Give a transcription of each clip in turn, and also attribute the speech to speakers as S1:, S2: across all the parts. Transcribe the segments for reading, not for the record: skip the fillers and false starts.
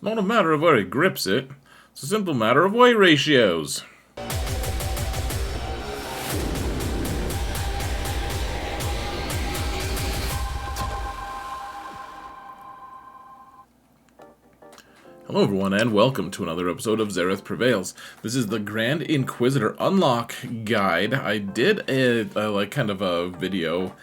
S1: It's not a matter of where he grips it. It's a simple matter of weight ratios. Hello everyone, and welcome to another episode of Zareth Prevails. This is the Grand Inquisitor Unlock Guide. I did a kind of a video.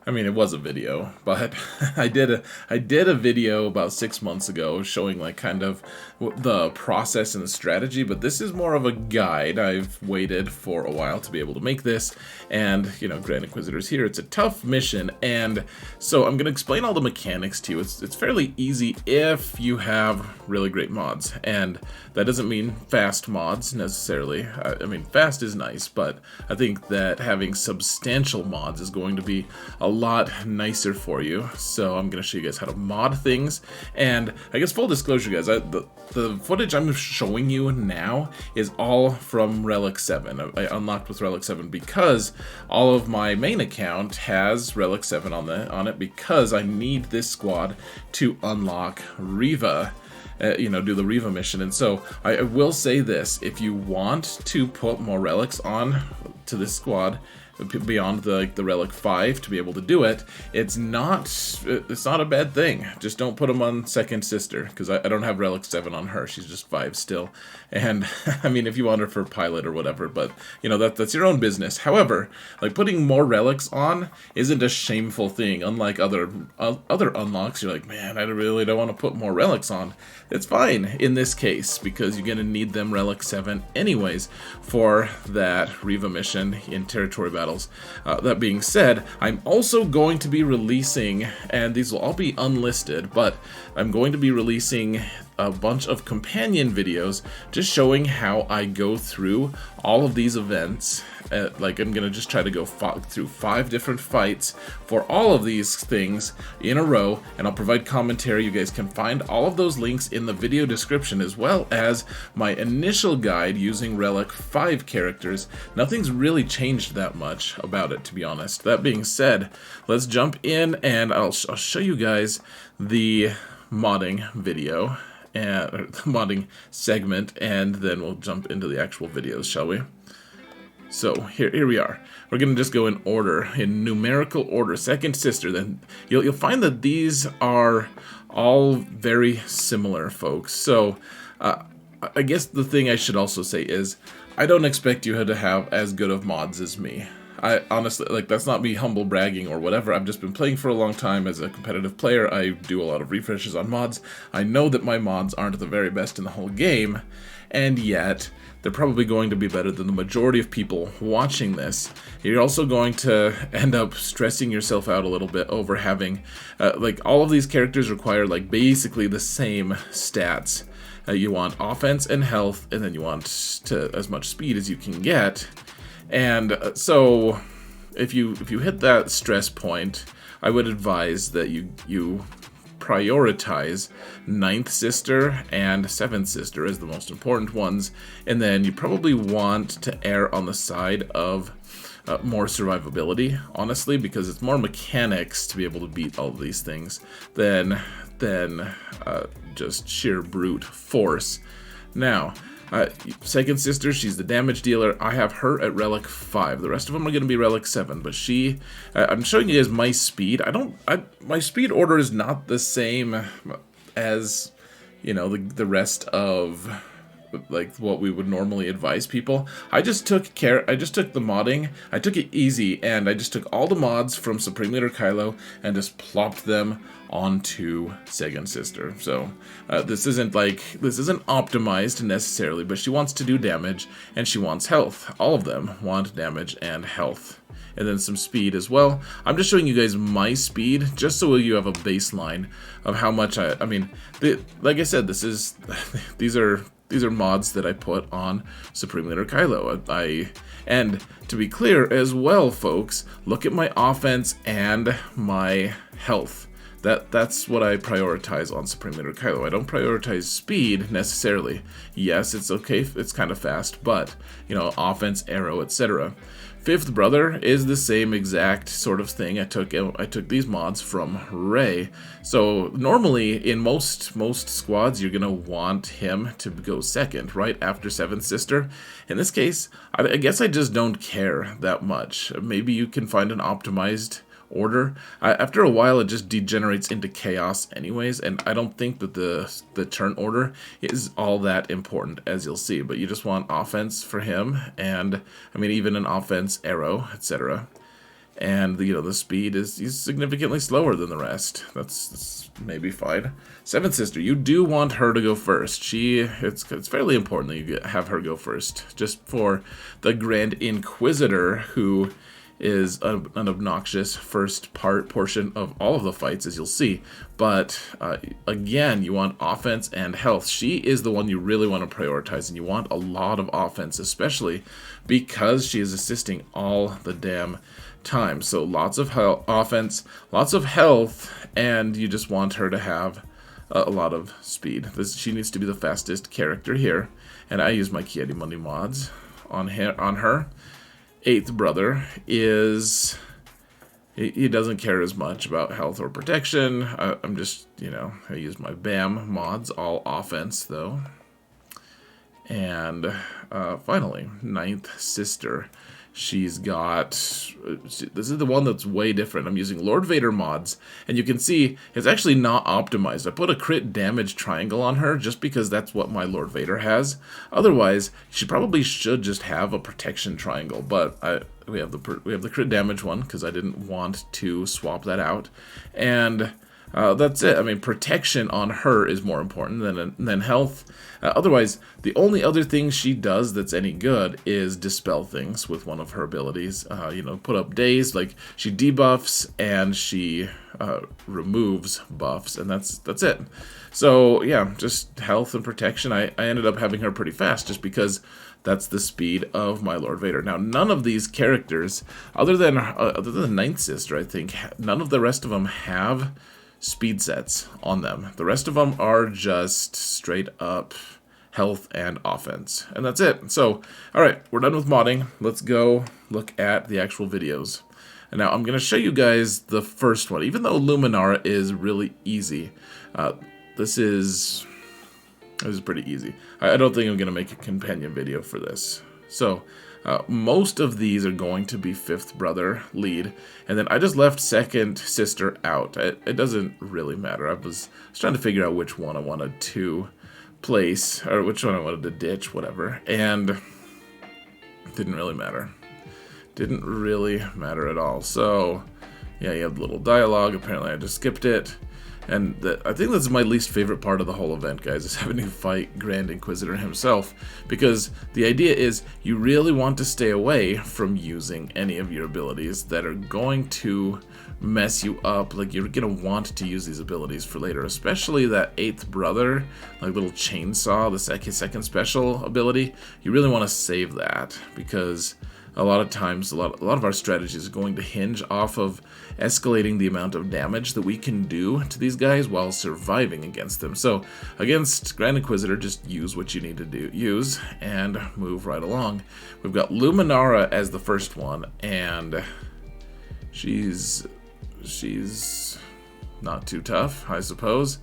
S1: I mean, it was a video, but I did a video about 6 months ago showing like kind of the process and the strategy, but this is more of a guide. I've waited for a while to be able to make this, and you know, Grand Inquisitor's here. It's a tough mission, and so I'm gonna explain all the mechanics to you. It's fairly easy if you have really great mods, and that doesn't mean fast mods necessarily. I mean, fast is nice, but I think that having substantial mods is going to be a lot nicer for you. So I'm going to show you guys how to mod things, and I guess full disclosure, guys, the footage I'm showing you now is all from Relic 7. I unlocked with Relic 7 because all of my main account has Relic 7 on it because I need this squad to unlock Riva. Do the Riva mission. And so I will say this: if you want to put more relics on to this squad beyond the Relic 5 to be able to do it, it's not a bad thing. Just don't put them on Second Sister, because I don't have Relic 7 on her. She's just 5 still. And I mean, if you want her for pilot or whatever, but you know, that's your own business. However, like, putting more relics on isn't a shameful thing. Unlike other unlocks, you're like, man, I really don't want to put more relics on. It's fine in this case, because you're gonna need them Relic 7 anyways for that Riva mission in territory battle. That being said, I'm also going to be releasing, and these will all be unlisted, but I'm going to be releasing a bunch of companion videos just showing how I go through all of these events. Like, I'm gonna just try to go through 5 different fights for all of these things in a row, and I'll provide commentary. You guys can find all of those links in the video description, as well as my initial guide using Relic 5 characters. Nothing's really changed that much about it, to be honest. That being said, let's jump in, and I'll show you guys the modding video and the modding segment, and then we'll jump into the actual videos, shall we? So here we are. We're gonna just go in order, in numerical order. Second Sister. Then you'll find that these are all very similar, folks. So I guess the thing I should also say is, I don't expect you to have as good of mods as me. I honestly, like, that's not me humble bragging or whatever. I've just been playing for a long time as a competitive player. I do a lot of refreshes on mods. I know that my mods aren't the very best in the whole game, and yet they're probably going to be better than the majority of people watching this. You're also going to end up stressing yourself out a little bit over having, like, all of these characters require, like, basically the same stats. You want offense and health, and then you want as much speed as you can get. And so if you hit that stress point, I would advise that you prioritize 9th Sister and 7th Sister as the most important ones, and then you probably want to err on the side of more survivability, honestly, because it's more mechanics to be able to beat all of these things than just sheer brute force. Now, Second Sister, she's the damage dealer. I have her at Relic 5. The rest of them are going to be Relic 7, but she... I'm showing you guys my speed. My speed order is not the same as, you know, the rest of, like, what we would normally advise people. I just took the modding. I took it easy, and I just took all the mods from Supreme Leader Kylo and just plopped them onto Second Sister. So this isn't optimized necessarily, but she wants to do damage and she wants health. All of them want damage and health, and then some speed as well. I'm just showing you guys my speed just so you have a baseline of how much I mean, like I said, these are mods that I put on Supreme Leader Kylo. And to be clear as well, folks, look at my offense and my health. That's what I prioritize on Supreme Leader Kylo. I don't prioritize speed necessarily. Yes, it's okay, it's kind of fast, but, you know, offense, arrow, etc. Fifth Brother is the same exact sort of thing. I took these mods from Rey. So normally in most squads you're gonna want him to go second, right after Seventh Sister. In this case, I guess I just don't care that much. Maybe you can find an optimized order. After a while it just degenerates into chaos anyways, and I don't think that the turn order is all that important, as you'll see. But you just want offense for him, and I mean even an offense arrow, etc. And the speed is significantly slower than the rest. That's maybe fine. Seventh Sister, you do want her to go first. It's fairly important that you have her go first, just for the Grand Inquisitor, who is an obnoxious first portion of all of the fights, as you'll see. But again, you want offense and health. She is the one you really want to prioritize, and you want a lot of offense, especially because she is assisting all the damn time. So lots of offense, lots of health, and you just want her to have a lot of speed. She needs to be the fastest character here, and I use my Kiedi Mundi mods on her. Eighth Brother is, he doesn't care as much about health or protection. I'm just, I use my BAM mods, all offense though. And finally, Ninth Sister. She's got, this is the one that's way different. I'm using Lord Vader mods, and you can see it's actually not optimized. I put a crit damage triangle on her just because that's what my Lord Vader has. Otherwise, she probably should just have a protection triangle, but we have the crit damage one because I didn't want to swap that out. And that's it. I mean, protection on her is more important than health. Otherwise, the only other thing she does that's any good is dispel things with one of her abilities. Put up days, like she debuffs and she removes buffs, and that's it. So yeah, just health and protection. I ended up having her pretty fast just because that's the speed of my Lord Vader. Now, none of these characters, other than Ninth Sister, I think, none of the rest of them have speed sets on them. The rest of them are just straight up health and offense, and that's it. So, alright, we're done with modding. Let's go look at the actual videos. And now I'm going to show you guys the first one. Even though Luminara is really easy, this is pretty easy. I don't think I'm going to make a companion video for this. So, most of these are going to be Fifth Brother lead, and then I just left Second Sister out. It doesn't really matter. I was trying to figure out which one I wanted to place, or which one I wanted to ditch, whatever, and it didn't really matter. Didn't really matter at all. So, yeah, you have the little dialogue. Apparently I just skipped it. And I think that's my least favorite part of the whole event, guys, is having to fight Grand Inquisitor himself. Because the idea is you really want to stay away from using any of your abilities that are going to mess you up. Like, you're going to want to use these abilities for later, especially that Eighth Brother, like little chainsaw, the second special ability. You really want to save that, because a lot of times, a lot of our strategies are going to hinge off of escalating the amount of damage that we can do to these guys while surviving against them. So, against Grand Inquisitor, just use what you need to use and move right along. We've got Luminara as the first one, and she's not too tough, I suppose.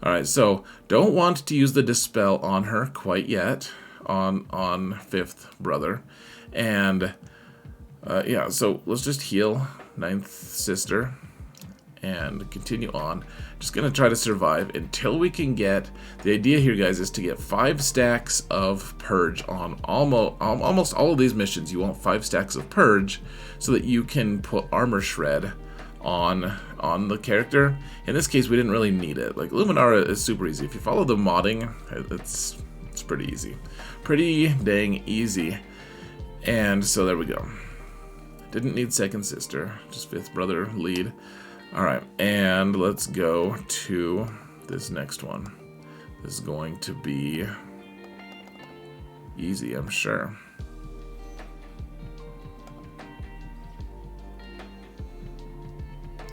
S1: Alright, so don't want to use the Dispel on her quite yet, on Fifth Brother. And yeah, so let's just heal Ninth Sister and continue on. Just gonna try to survive until we can get, the idea here, guys, is to get 5 stacks of Purge on almost all of these missions. You want 5 stacks of Purge so that you can put Armor Shred on the character. In this case, we didn't really need it. Like, Luminara is super easy. If you follow the modding, it's pretty easy. Pretty dang easy. And so there we go. Didn't need Second Sister, just Fifth Brother lead. Alright, and let's go to this next one. This is going to be easy, I'm sure.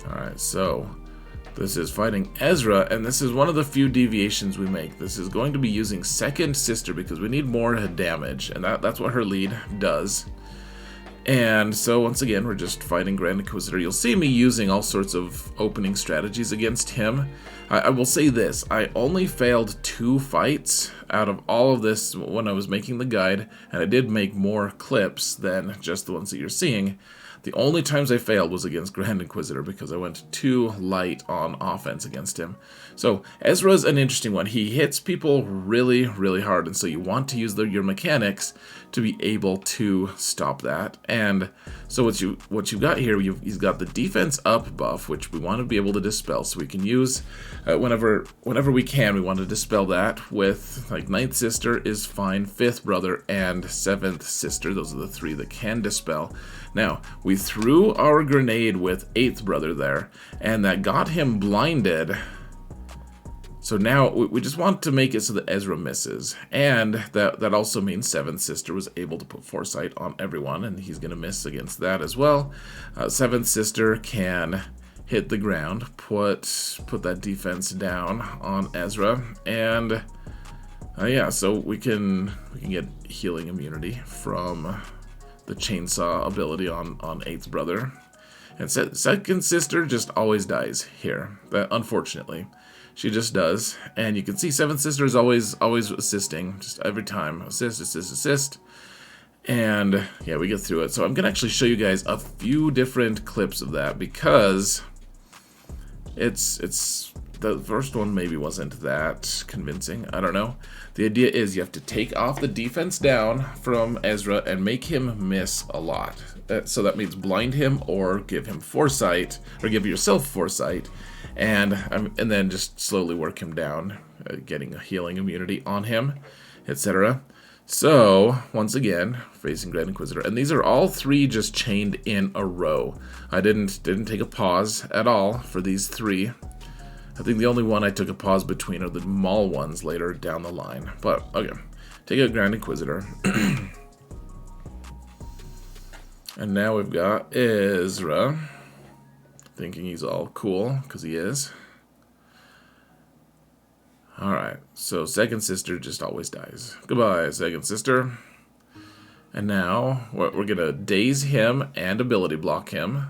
S1: Alright, so this is fighting Ezra, and this is one of the few deviations we make. This is going to be using Second Sister because we need more damage, and that's what her lead does. And so once again, we're just fighting Grand Inquisitor. You'll see me using all sorts of opening strategies against him. I will say this, I only failed 2 fights out of all of this when I was making the guide, and I did make more clips than just the ones that you're seeing. The only times I failed was against Grand Inquisitor because I went too light on offense against him. So Ezra's an interesting one. He hits people really, really hard, and so you want to use your mechanics to be able to stop that. And so what you've got here, he's got the defense up buff, which we want to be able to dispel. So we can use whenever we can. We want to dispel that with like 9th Sister is fine, 5th Brother, and 7th Sister. Those are the 3 that can dispel. Now, we threw our grenade with 8th Brother there, and that got him blinded. So now we just want to make it so that Ezra misses. And that also means 7th Sister was able to put Foresight on everyone, and he's going to miss against that as well. 7th Sister can hit the ground, put that defense down on Ezra, and yeah, so we can get healing immunity from the chainsaw ability on 8th Brother. And 2nd Sister just always dies here, unfortunately. She just does. And you can see 7th Sister is always assisting, just every time. Assist, assist, assist. And yeah, we get through it. So I'm going to actually show you guys a few different clips of that because it's the first one maybe wasn't that convincing. I don't know. The idea is you have to take off the defense down from Ezra and make him miss a lot. So that means blind him or give him foresight, or give yourself foresight, and then just slowly work him down, getting a healing immunity on him, etc. So once again, facing Grand Inquisitor, and these are all 3 just chained in a row. I didn't take a pause at all for these 3. I think the only one I took a pause between are the Maul ones later down the line. But, okay. Take out Grand Inquisitor. And now we've got Ezra. Thinking he's all cool, because he is. Alright, so 2nd Sister just always dies. Goodbye, 2nd Sister. And now, we're going to daze him and ability block him.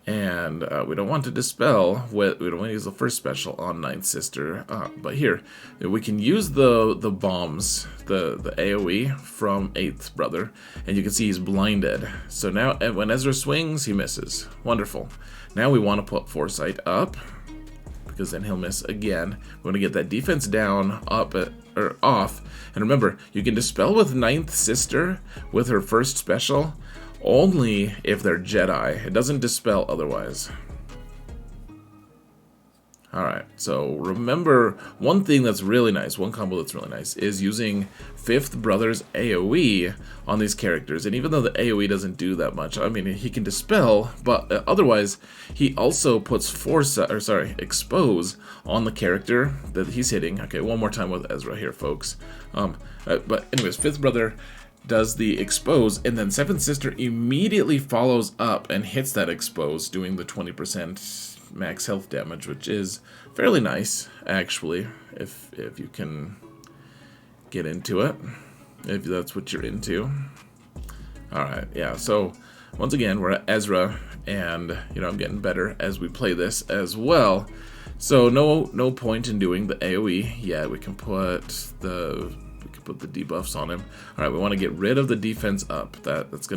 S1: And we don't want to dispel, we don't want to use the first special on 9th Sister, but here, we can use the bombs, the AoE from 8th Brother, and you can see he's blinded. So now, when Ezra swings, he misses. Wonderful. Now we want to put Foresight up, because then he'll miss again. We want to get that defense down, up, or off, and remember, you can dispel with 9th Sister with her first special, only if they're Jedi. It doesn't dispel otherwise. Alright, so remember, one thing that's really nice, one combo that's really nice, is using 5th Brother's AoE on these characters. And even though the AoE doesn't do that much, I mean, he can dispel, but otherwise, he also puts expose on the character that he's hitting. Okay, one more time with Ezra here, folks. But anyways, 5th Brother does the expose, and then 7th Sister immediately follows up and hits that expose, doing the 20% max health damage, which is fairly nice, actually, if you can get into it, if that's what you're into. Alright, yeah, so once again, we're at Ezra, and, you know, I'm getting better as we play this as well. So no point in doing the AoE. Yeah, we can put the debuffs on him. Alright, we want to get rid of the defense up. That's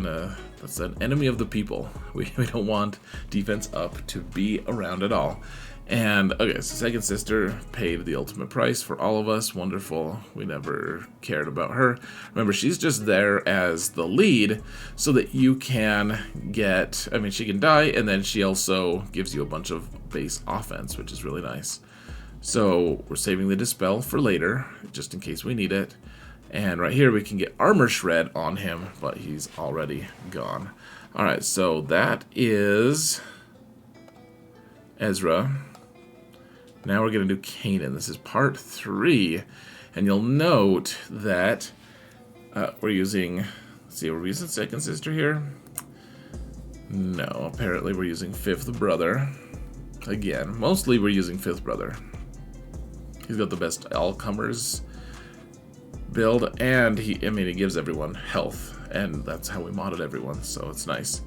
S1: an enemy of the people. We don't want defense up to be around at all. And, okay, so 2nd Sister paid the ultimate price for all of us. Wonderful. We never cared about her. Remember, she's just there as the lead so that you can get, I mean, she can die, and then she also gives you a bunch of base offense, which is really nice. So we're saving the Dispel for later, just in case we need it. And right here we can get Armor Shred on him, but he's already gone. Alright, so that is Ezra. Now we're going to do Kanan. This is part 3. And you'll note that we're using, let's see, we're using 2nd Sister here? No, apparently we're using 5th Brother. Again, mostly we're using 5th Brother. He's got the best all-comers build, and he gives everyone health and that's how we modded everyone, so it's nice.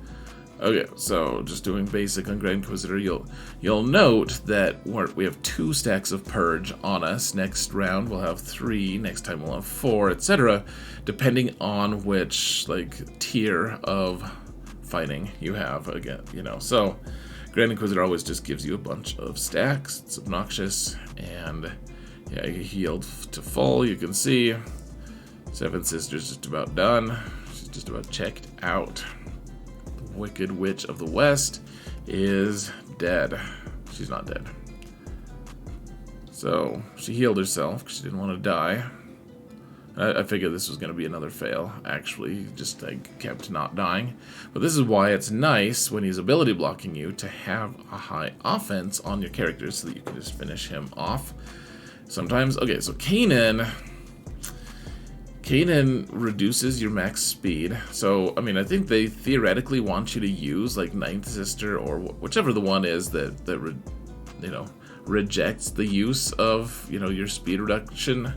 S1: Okay, so just doing basic on Grand Inquisitor, you'll note that we have 2 stacks of Purge on us. Next round we'll have 3, next time we'll have 4, etc., depending on which like tier of fighting you have again, you know. So Grand Inquisitor always just gives you a bunch of stacks. It's obnoxious, and yeah, you healed to full. You can see Seven Sisters just about done. She's just about checked out. Wicked Witch of the West is dead. She's not dead. So she healed herself because she didn't want to die. I figured this was going to be another fail, actually, just like kept not dying. But this is why it's nice when he's ability blocking you to have a high offense on your characters so that you can just finish him off. Sometimes, okay, so Kanan reduces your max speed. So, I mean, I think they theoretically want you to use like Ninth Sister or whichever the one is that you know, rejects the use of, you know, your speed reduction.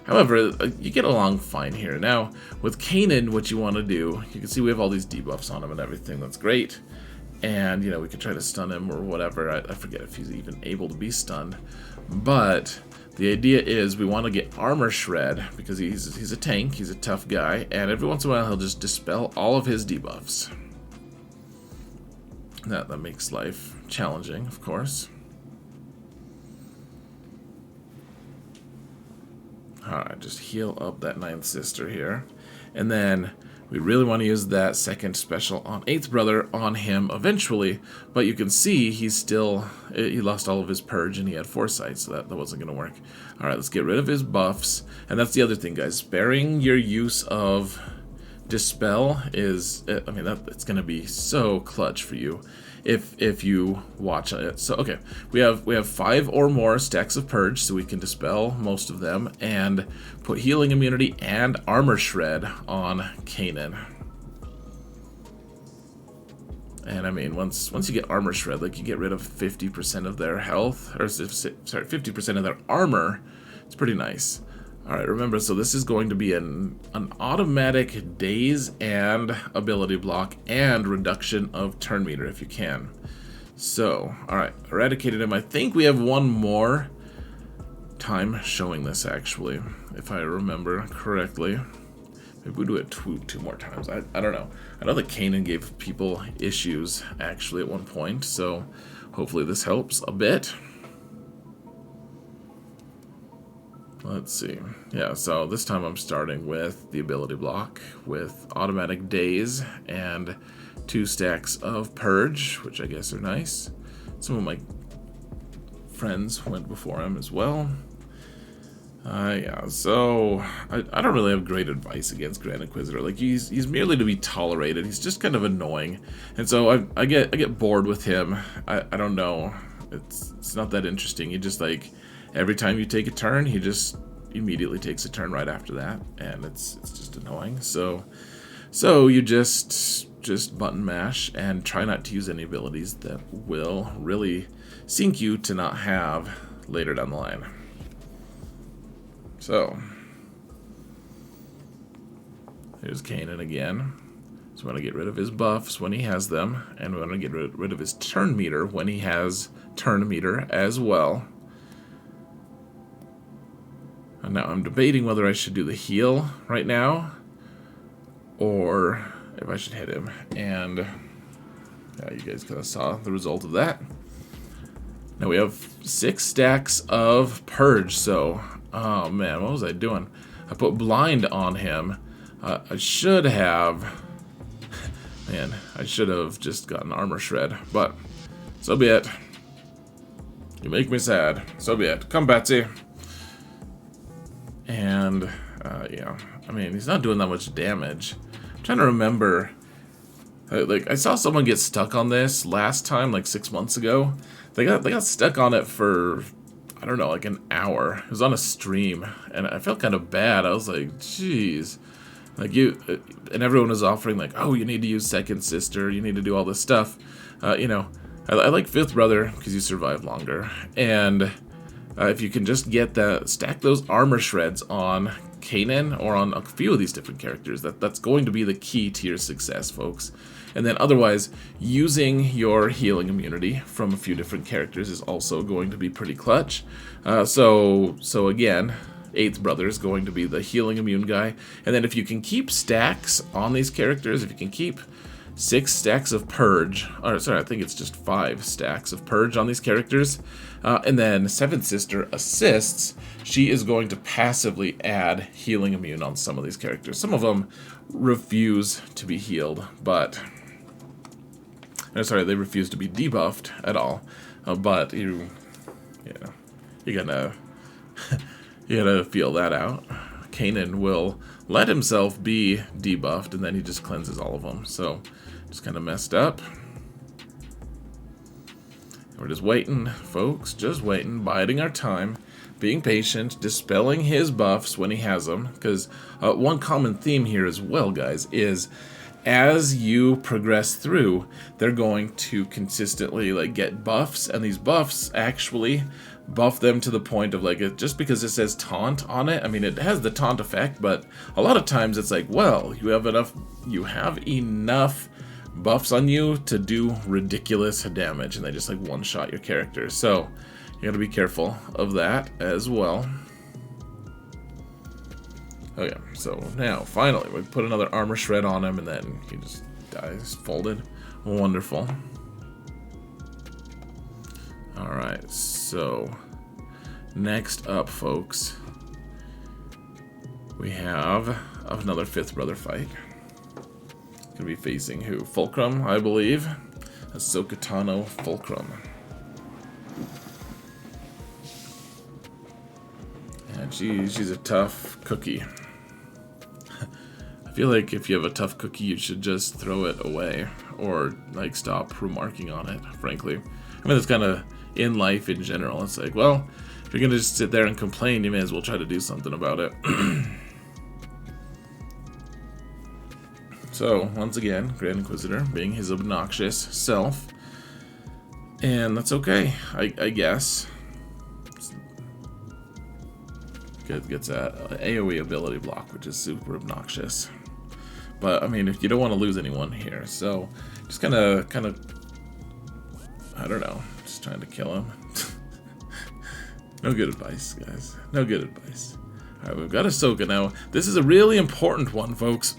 S1: However, you get along fine here. Now, with Kanan, what you want to do, you can see we have all these debuffs on him and everything. That's great. And, you know, we could try to stun him or whatever. I forget if he's even able to be stunned. But the idea is we want to get Armor Shred because he's a tank, he's a tough guy, and every once in a while he'll just dispel all of his debuffs. That makes life challenging, of course. Alright, just heal up that Ninth Sister here. And then we really want to use that second special on Eighth Brother on him eventually. But you can see he lost all of his Purge and he had Foresight, so that wasn't going to work. Alright, let's get rid of his buffs. And that's the other thing, guys. Sparing your use of Dispel is, I mean, it's going to be so clutch for you if you watch it. So okay, we have 5 or more stacks of Purge, so we can dispel most of them and put healing immunity and Armor Shred on Kanan. And I mean, once you get Armor Shred, like you get rid of 50% of their health, or sorry, 50% of their armor. It's pretty nice. Alright, remember, so this is going to be an automatic daze and ability block and reduction of turn meter if you can. So, alright, eradicated him. I think we have one more time showing this, actually, if I remember correctly. Maybe we do it two more times. I don't know. I know that Kanan gave people issues, actually, at one point, so hopefully this helps a bit. Let's see. Yeah, so this time I'm starting with the ability block with automatic daze and 2 stacks of Purge, which I guess are nice. Some of my friends went before him as well. Yeah, so I don't really have great advice against Grand Inquisitor. Like, he's merely to be tolerated. He's just kind of annoying. And so I get bored with him. I don't know. It's not that interesting. You just like... Every time you take a turn, he just immediately takes a turn right after that, and it's just annoying. So you just button mash and try not to use any abilities that will really sink you to not have later down the line. So here's Kanan again. So we want to get rid of his buffs when he has them, and we want to get rid of his turn meter when he has turn meter as well. And now I'm debating whether I should do the heal right now or if I should hit him. And yeah, you guys kind of saw the result of that. Now we have 6 stacks of Purge. So, oh man, what was I doing? I put blind on him. I should have, man, I should have just gotten Armor Shred, but so be it. You make me sad. So be it. Come, Betsy. And, yeah, I mean, he's not doing that much damage. I'm trying to remember, like, I saw someone get stuck on this last time, like 6 months ago. They got stuck on it for, I don't know, like an hour. It was on a stream, and I felt kind of bad. I was like, jeez. Like, and everyone was offering, like, oh, you need to use Second Sister, you need to do all this stuff. You know, I like Fifth Brother, because you survive longer, and... if you can just get stack those armor shreds on Kanan or on a few of these different characters. That's going to be the key to your success, folks. And then otherwise, using your healing immunity from a few different characters is also going to be pretty clutch. So again, 8th brother is going to be the healing immune guy. And then if you can keep stacks on these characters, if you can keep 6 stacks of purge, or sorry, I think it's just 5 stacks of purge on these characters, and then 7th sister assists, she is going to passively add healing immune on some of these characters. Some of them refuse to be healed, but sorry, they refuse to be debuffed at all. But you gotta you gotta feel that out. Kanan will let himself be debuffed, and then he just cleanses all of them. So just kind of messed up. We're just waiting, folks. Just waiting, biding our time, being patient, dispelling his buffs when he has them. Because one common theme here as well, guys, is as you progress through, they're going to consistently get buffs, and these buffs actually buff them to the point of just because it says taunt on it. I mean, it has the taunt effect, but a lot of times it's well, you have enough buffs on you to do ridiculous damage, and they just one-shot your character. So you gotta be careful of that as well. Okay, so now, finally, we put another armor shred on him, and then he just dies folded. Wonderful. Alright, so next up, folks, we have another 5th brother fight. Gonna be facing who? Fulcrum, I believe. Ahsoka Fulcrum. And she's a tough cookie. I feel like if you have a tough cookie, you should just throw it away or stop remarking on it, frankly. I mean, that's kind of in life in general. It's well, if you're gonna just sit there and complain, you may as well try to do something about it. So, once again, Grand Inquisitor being his obnoxious self. And that's okay, I guess. Gets that AoE ability block, which is super obnoxious. But, I mean, if you don't want to lose anyone here, so just kind of, I don't know, just trying to kill him. No good advice, guys. No good advice. Alright, we've got Ahsoka now. This is a really important one, folks.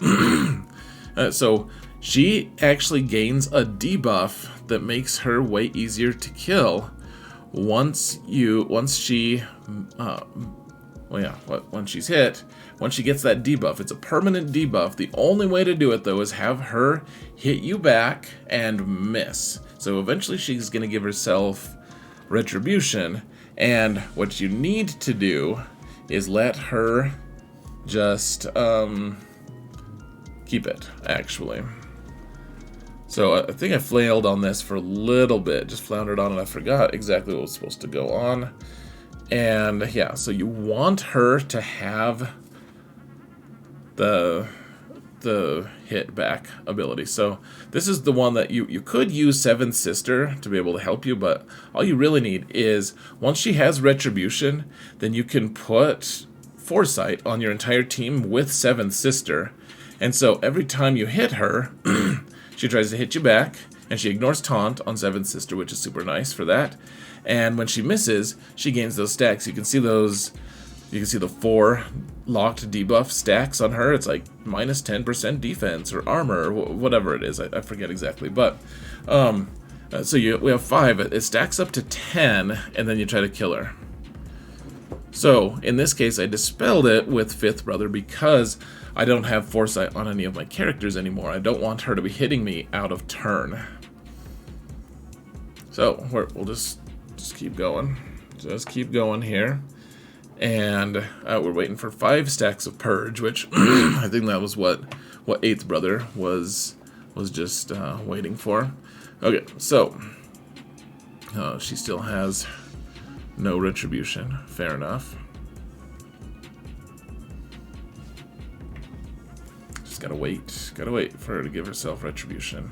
S1: So she actually gains a debuff that makes her way easier to kill once she's hit. Once she gets that debuff, it's a permanent debuff. The only way to do it, though, is have her hit you back and miss. So eventually she's going to give herself retribution, and what you need to do is let her just keep it, actually. So I think I flailed on this for a little bit, just floundered on it. I forgot exactly what was supposed to go on. And yeah, so you want her to have the hit back ability. So this is the one that you could use 7th sister to be able to help you, but all you really need is once she has retribution, then you can put foresight on your entire team with 7th sister. And so every time you hit her, she tries to hit you back, and she ignores taunt on 7th sister, which is super nice for that. And when she misses, she gains those stacks. You can see those. You can see the 4 locked debuff stacks on her. It's minus 10% defense or armor, or whatever it is. I forget exactly, but so we have 5. It stacks up to 10, and then you try to kill her. So in this case, I dispelled it with 5th brother because I don't have foresight on any of my characters anymore. I don't want her to be hitting me out of turn. So we'll just keep going. Just keep going here. And we're waiting for 5 stacks of purge, which I think that was what 8th brother was just waiting for. Okay, so she still has no retribution. Fair enough. Just gotta wait for her to give herself retribution.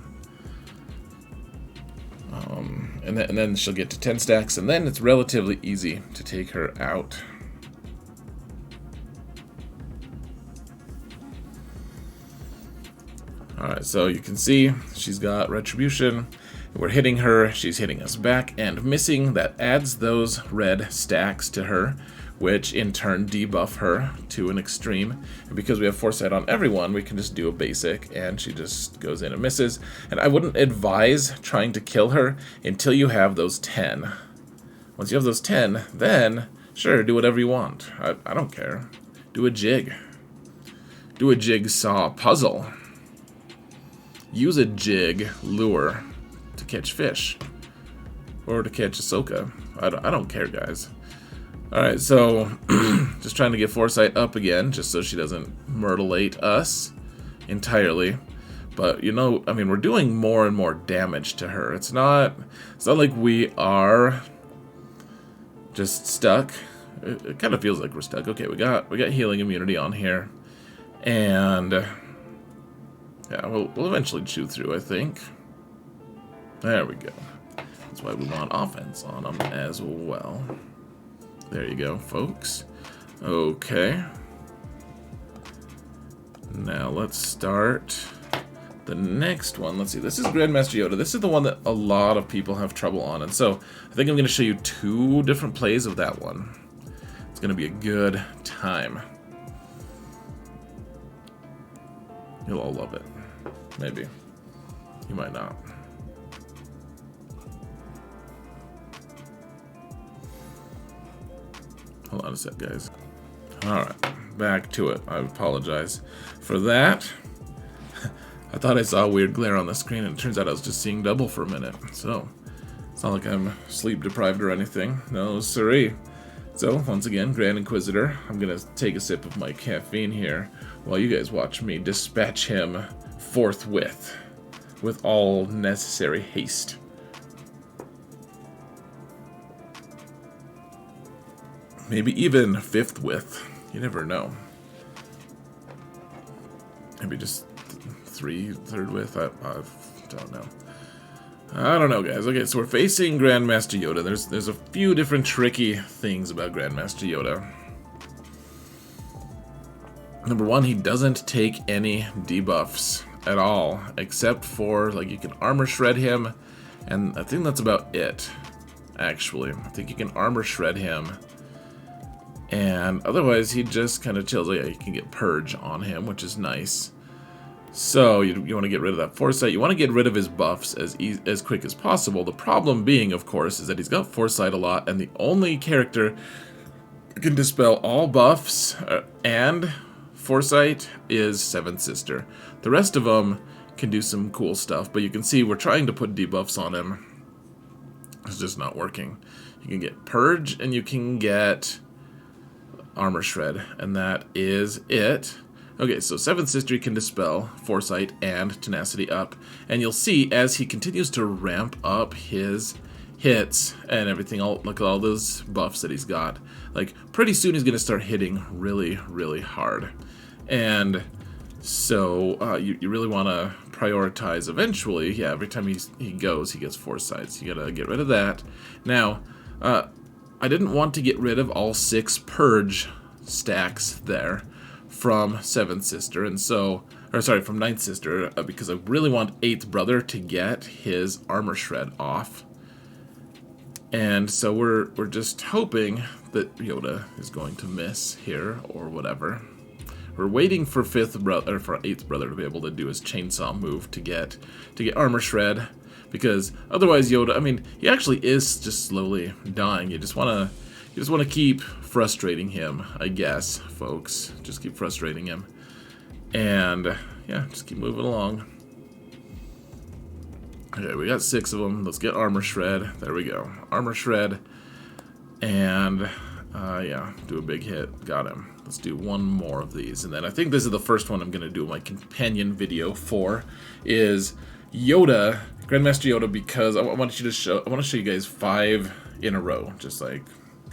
S1: And then she'll get to 10 stacks, and then it's relatively easy to take her out. Alright, so you can see she's got Retribution. We're hitting her, she's hitting us back and missing. That adds those red stacks to her, which in turn debuff her to an extreme. And because we have Foresight on everyone, we can just do a basic, and she just goes in and misses. And I wouldn't advise trying to kill her until you have those 10. Once you have those 10, then, sure, do whatever you want. I don't care. Do a jig. Do a jigsaw puzzle. Use a jig lure to catch fish. Or to catch Ahsoka. I don't care, guys. Alright, so just trying to get Foresight up again, just so she doesn't myrtlate us entirely. But, you know, I mean, we're doing more and more damage to her. It's not like we are just stuck. It kind of feels like we're stuck. Okay, we got healing immunity on here. And yeah, we'll eventually chew through, I think. There we go. That's why we want offense on them as well. There you go, folks. Okay. Now let's start the next one. Let's see. This is Grandmaster Yoda. This is the one that a lot of people have trouble on. And so I think I'm going to show you 2 different plays of that one. It's going to be a good time. You'll all love it. Maybe. You might not. Hold on a sec, guys. Alright, back to it. I apologize for that. I thought I saw a weird glare on the screen, and it turns out I was just seeing double for a minute. So, it's not like I'm sleep deprived or anything. No, siree. So, once again, Grand Inquisitor. I'm gonna take a sip of my caffeine here while you guys watch me dispatch him forthwith with all necessary haste. Maybe even 5th width. You never know. Maybe just 3/3 width. I don't know. I don't know, guys. Okay, so we're facing Grandmaster Yoda. There's a few different tricky things about Grandmaster Yoda. Number 1, he doesn't take any debuffs at all, except for, like, you can armor shred him, and I think that's about it, actually. I think you can armor shred him, and otherwise he just kind of chills. Yeah, you can get Purge on him, which is nice. So you want to get rid of that Foresight. You want to get rid of his buffs as quick as possible. The problem being, of course, is that he's got Foresight a lot, and the only character who can dispel all buffs and Foresight is 7th Sister. The rest of them can do some cool stuff, but you can see we're trying to put debuffs on him. It's just not working. You can get Purge, and you can get Armor Shred, and that is it. Okay, so 7th Sister can dispel Foresight and Tenacity up, and you'll see as he continues to ramp up his hits and everything, look at all those buffs that he's got. Like, pretty soon he's going to start hitting really, really hard. And so you really want to prioritize eventually. Yeah, every time he goes, he gets Foresight, so you got to get rid of that. Now, I didn't want to get rid of all 6 Purge stacks there from 7th Sister, and so, or sorry, from 9th Sister, because I really want 8th Brother to get his Armor Shred off. And so we're just hoping that Yoda is going to miss here, or whatever. We're waiting for 5th Brother, or for 8th Brother to be able to do his chainsaw move to get Armor Shred, because otherwise Yoda, I mean, he actually is just slowly dying. You just want to keep frustrating him, I guess, folks. Just keep frustrating him. And, yeah, just keep moving along. Okay, we got 6 of them. Let's get Armor Shred. There we go. Armor Shred. And, yeah, do a big hit. Got him. Let's do one more of these. And then I think this is the first one I'm going to do my companion video for, is Yoda, Grandmaster Yoda, because I want to show you guys 5 in a row. Just like,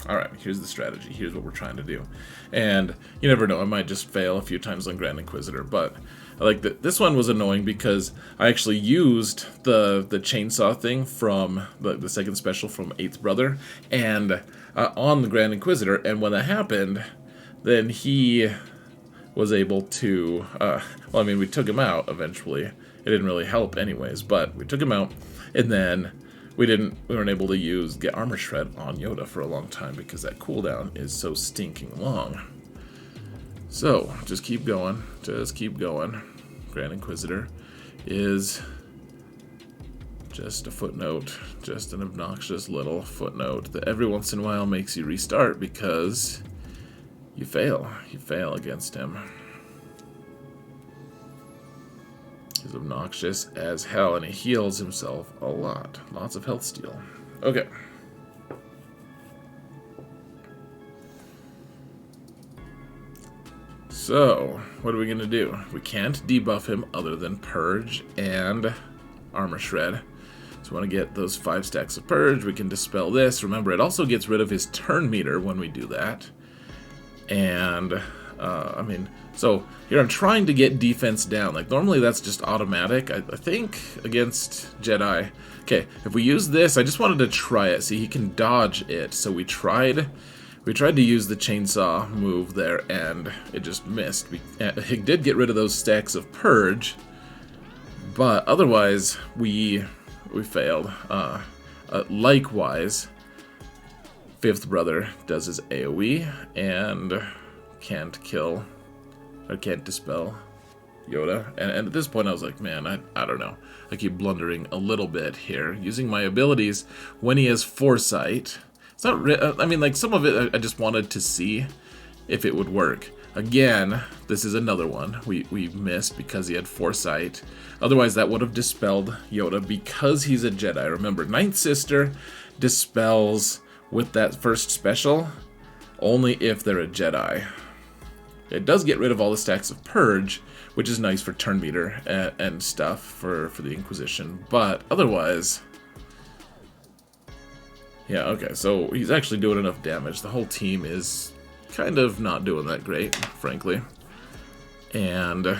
S1: alright, here's the strategy, here's what we're trying to do. And you never know, I might just fail a few times on Grand Inquisitor, but I like that. This one was annoying because I actually used the chainsaw thing from the 2nd special from 8th Brother, and on the Grand Inquisitor, and when that happened, then he was able to, well, I mean, we took him out eventually. It didn't really help anyways, but we took him out, and then we weren't able to get armor shred on Yoda for a long time because that cooldown is so stinking long. So, just keep going, Grand Inquisitor is just a footnote, just an obnoxious little footnote that every once in a while makes you restart because you fail against him. He's obnoxious as hell, and he heals himself a lot. Lots of health steal. Okay. So, what are we going to do? We can't debuff him other than Purge and Armor Shred. So we want to get those 5 stacks of Purge. We can dispel this. Remember, it also gets rid of his turn meter when we do that. And, I mean, so here I'm trying to get defense down. Like, normally that's just automatic, I think, against Jedi. Okay, if we use this, I just wanted to try it. See, he can dodge it. So we tried to use the chainsaw move there, and it just missed. He did get rid of those stacks of Purge, but otherwise we failed. Likewise, Fifth Brother does his AoE and can't dispel Yoda. And at this point I was like, man, I don't know. I keep blundering a little bit here. Using my abilities when he has Foresight. It's not I mean, like, some of it I just wanted to see if it would work. Again, this is another one we missed because he had Foresight. Otherwise, that would have dispelled Yoda because he's a Jedi. Remember, Ninth Sister dispels with that first special only if they're a Jedi. It does get rid of all the stacks of Purge, which is nice for turn meter and stuff for the Inquisition. But otherwise, yeah, okay, so he's actually doing enough damage. The whole team is kind of not doing that great, frankly. And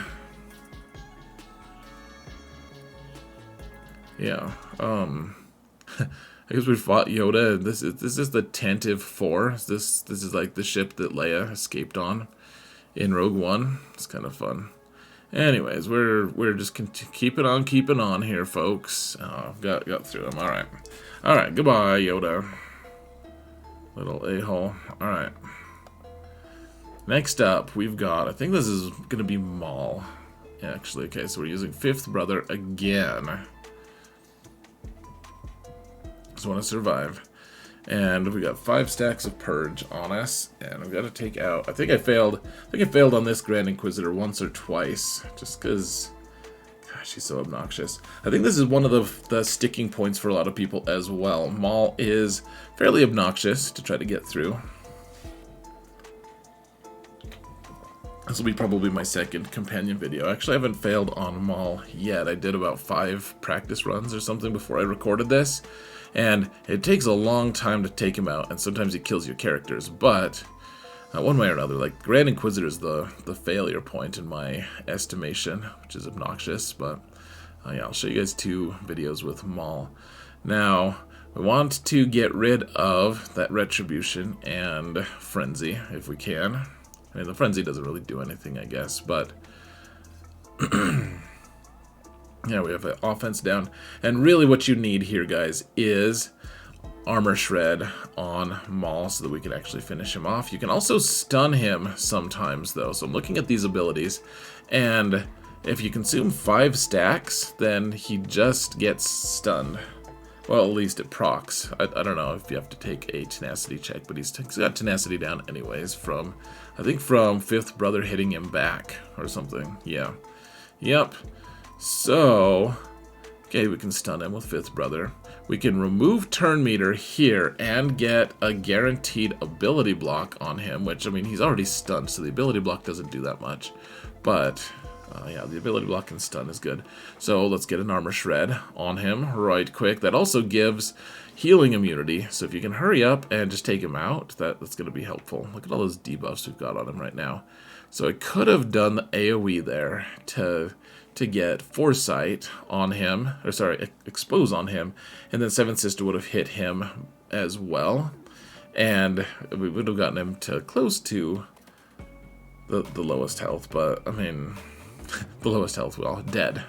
S1: yeah, I guess we fought Yoda. This is the Tantive 4. This is like the ship that Leia escaped on in Rogue One. It's kind of fun. Anyways, we're just keeping on here, folks. Oh, got through them. All right. Goodbye, Yoda. Little a-hole. All right. Next up, we've got, I think this is going to be Maul. Actually, okay, so we're using Fifth Brother again. Just want to survive. And we got 5 stacks of Purge on us, and we've got to take out, I think I failed on this Grand Inquisitor once or twice, just because, gosh, she's so obnoxious. I think this is one of the sticking points for a lot of people as well. Maul is fairly obnoxious to try to get through. This will be probably my second companion video. Actually, I haven't failed on Maul yet. I did about 5 practice runs or something before I recorded this. And it takes a long time to take him out, and sometimes he kills your characters. But, one way or another, like, Grand Inquisitor is the failure point in my estimation, which is obnoxious. But, yeah, I'll show you guys 2 videos with Maul. Now, we want to get rid of that Retribution and Frenzy, if we can. I mean, the Frenzy doesn't really do anything, I guess, but yeah, we have an offense down. And really what you need here, guys, is Armor Shred on Maul so that we can actually finish him off. You can also stun him sometimes, though. So I'm looking at these abilities, and if you consume 5 stacks, then he just gets stunned. Well, at least it procs. I don't know if you have to take a tenacity check, but he's got tenacity down anyways from, I think, from Fifth Brother hitting him back or something. Yeah. Yep. So, okay, we can stun him with Fifth Brother. We can remove turn meter here and get a guaranteed ability block on him, which, I mean, he's already stunned, so the ability block doesn't do that much. But yeah, the ability block and stun is good. So let's get an Armor Shred on him right quick. That also gives healing immunity. So if you can hurry up and just take him out, that's going to be helpful. Look at all those debuffs we've got on him right now. So I could have done the AoE there to get Foresight on him, or sorry, Expose on him, and then Seventh Sister would have hit him as well. And we would have gotten him to close to the lowest health, but I mean, the lowest health, well, dead.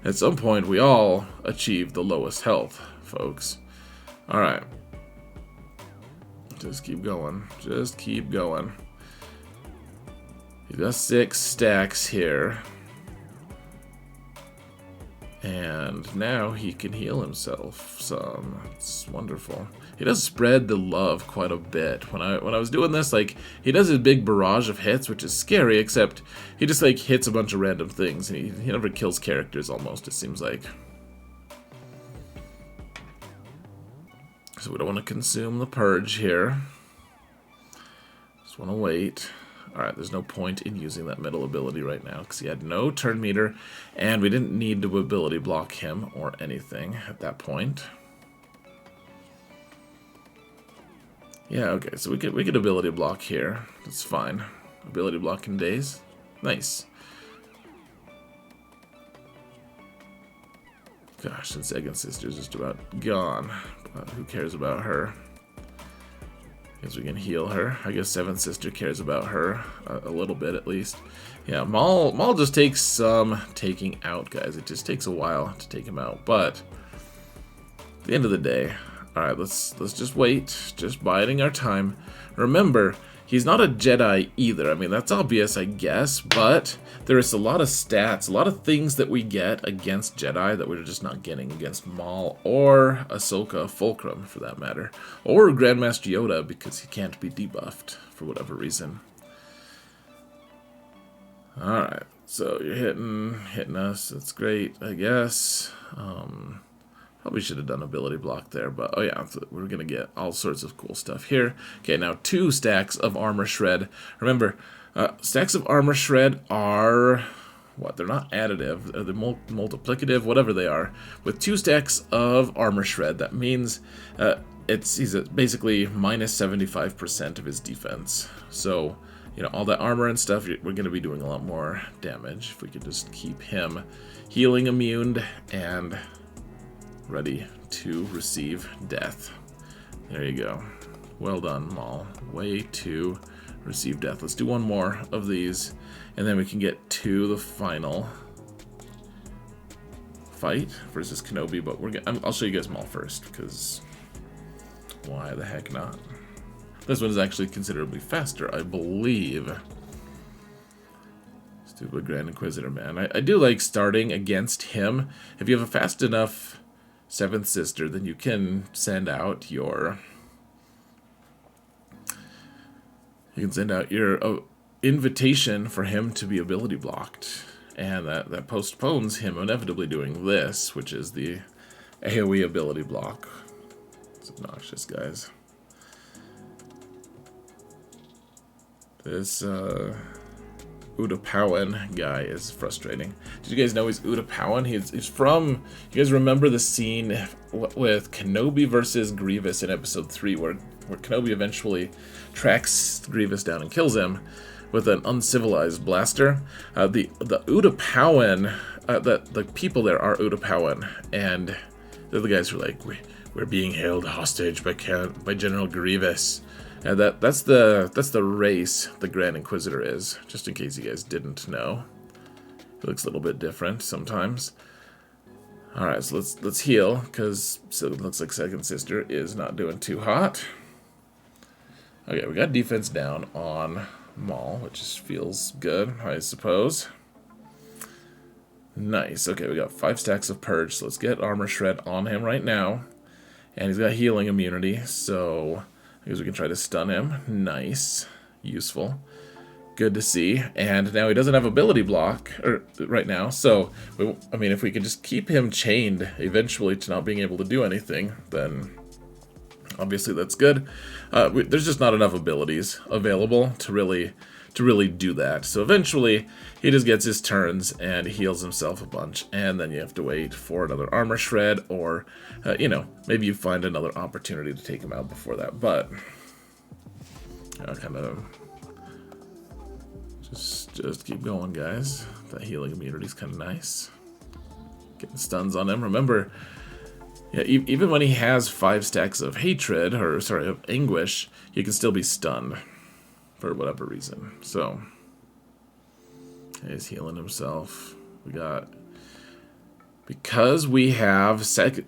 S1: At some point, we all achieve the lowest health, folks. Alright. Just keep going. Just keep going. He's got 6 stacks here. And now he can heal himself some. It's wonderful. He does spread the love quite a bit. When I was doing this, like, he does his big barrage of hits, which is scary, except he just, like, hits a bunch of random things. And he never kills characters, almost, it seems like. So we don't want to consume the purge here. Just want to wait. Alright, there's no point in using that middle ability right now, because he had no turn meter, and we didn't need to ability block him or anything at that point. Yeah, okay, so we could ability block here. That's fine. Ability block in days. Nice. Gosh, the second sister's just about gone. But who cares about her? Guess we can heal her. I guess seventh sister cares about her a little bit at least. Yeah, Maul just takes some taking out, guys. It just takes a while to take him out, but at the end of the day, all right, let's just wait, just biding our time. Remember, he's not a Jedi either. I mean, that's obvious, I guess, but there is a lot of stats, a lot of things that we get against Jedi that we're just not getting against Maul or Ahsoka, Fulcrum for that matter, or Grandmaster Yoda because he can't be debuffed for whatever reason. All right, so you're hitting us. That's great, I guess. Probably should have done ability block there, but oh yeah, we're going to get all sorts of cool stuff here. Okay, now 2 stacks of armor shred. Remember, stacks of armor shred are, what, they're not additive, they're multiplicative, whatever they are. With 2 stacks of armor shred, that means he's at basically minus 75% of his defense. So, you know, all that armor and stuff, we're going to be doing a lot more damage if we could just keep him healing immune and ready to receive death. There you go. Well done, Maul. Way to receive death. Let's do one more of these, and then we can get to the final fight versus Kenobi. But I'll show you guys Maul first, because why the heck not? This one is actually considerably faster, I believe. Stupid Grand Inquisitor, man. I do like starting against him. If you have a fast enough seventh sister, then you can send out your invitation for him to be ability blocked, and that postpones him inevitably doing this, which is the AoE ability block. It's obnoxious, guys. This Utapawan guy is frustrating. Did you guys know he's Utapawan? He's from, you guys remember the scene with Kenobi versus Grievous in episode 3 where Kenobi eventually tracks Grievous down and kills him with an uncivilized blaster? The Utapawan, the people there are Utapawan, and they're the guys who are like, we're being held hostage by General Grievous. And that's the race the Grand Inquisitor is, just in case you guys didn't know. It looks a little bit different sometimes. Alright, so let's heal, because it looks like Second Sister is not doing too hot. Okay, we got defense down on Maul, which feels good, I suppose. Nice. Okay, we got 5 stacks of Purge, so let's get Armor Shred on him right now. And he's got healing immunity, so I guess we can try to stun him. Nice. Useful. Good to see. And now he doesn't have ability block right now, so I mean, if we could just keep him chained eventually to not being able to do anything, then obviously that's good. There's just not enough abilities available to really do that. So eventually he just gets his turns and heals himself a bunch, and then you have to wait for another armor shred, or you know, maybe you find another opportunity to take him out before that. But kind of just keep going, guys. That healing immunity is kind of nice. Getting stuns on him. Remember, yeah, even when he has 5 stacks of hatred, or sorry, of anguish, he can still be stunned for whatever reason. So he's healing himself. We got, because we have 5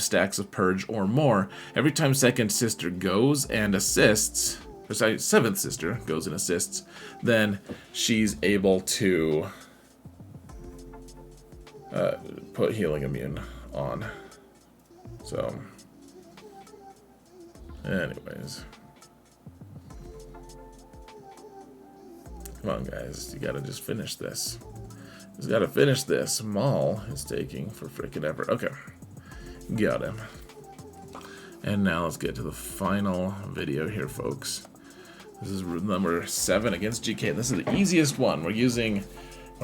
S1: stacks of purge or more. Every time second sister goes and assists, or sorry, seventh sister goes and assists, then she's able to put healing immune on. So, anyways, come on, guys, you gotta just finish this. Just gotta finish this. Maul is taking for frickin' ever. Okay, got him. And now let's get to the final video here, folks. This is number 7 against GK. This is the easiest one. We're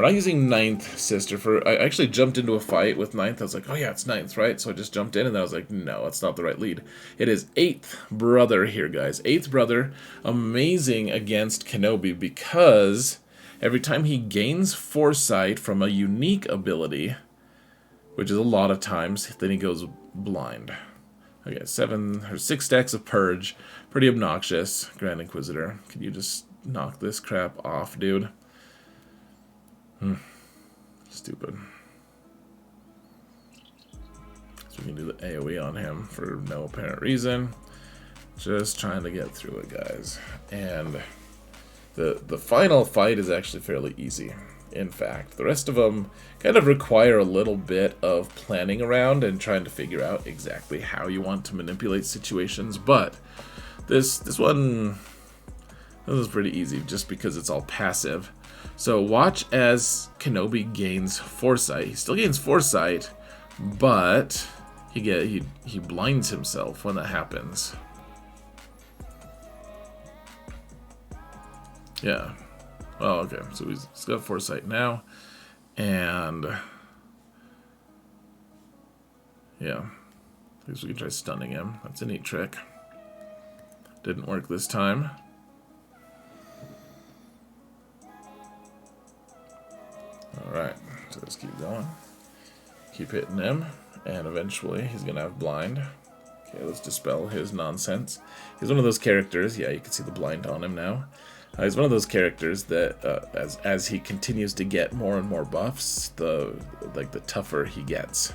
S1: not using 9th sister for. I actually jumped into a fight with 9th. I was like, oh yeah, it's 9th, right? So I just jumped in, and then I was like, no, it's not the right lead. It is 8th brother here, guys. 8th brother, amazing against Kenobi because every time he gains foresight from a unique ability, which is a lot of times, then he goes blind. Okay, 6 stacks of purge. Pretty obnoxious. Grand Inquisitor, can you just knock this crap off, dude? Stupid. So we can do the AoE on him for no apparent reason. Just trying to get through it, guys. And the final fight is actually fairly easy. In fact, the rest of them kind of require a little bit of planning around and trying to figure out exactly how you want to manipulate situations. But this one is pretty easy just because it's all passive. So watch as Kenobi gains foresight. He still gains foresight, but he blinds himself when that happens. Yeah. Oh, okay. So he's got foresight now, and yeah, I guess we can try stunning him. That's a neat trick. Didn't work this time. Alright, so let's keep going. Keep hitting him, and eventually he's gonna have blind. Okay, let's dispel his nonsense. He's one of those characters, yeah, you can see the blind on him now. He's one of those characters that, as he continues to get more and more buffs, the tougher he gets.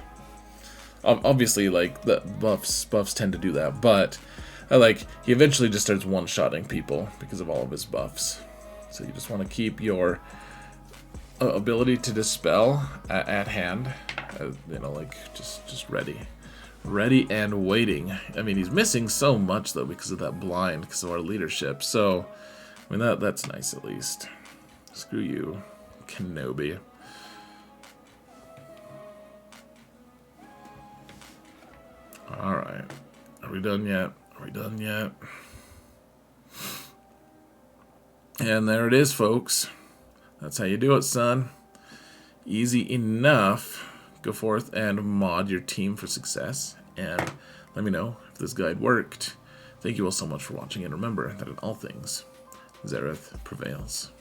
S1: Obviously, like, the buffs tend to do that, but he eventually just starts one-shotting people because of all of his buffs. So you just want to keep your ability to dispel at hand, just ready and waiting. I mean, he's missing so much though because of that blind, because of our leadership. So, I mean, that's nice at least. Screw you, Kenobi. All right, are we done yet? Are we done yet? And there it is, folks. That's how you do it, son. Easy enough. Go forth and mod your team for success. And let me know if this guide worked. Thank you all so much for watching. And remember that in all things, Zereth prevails.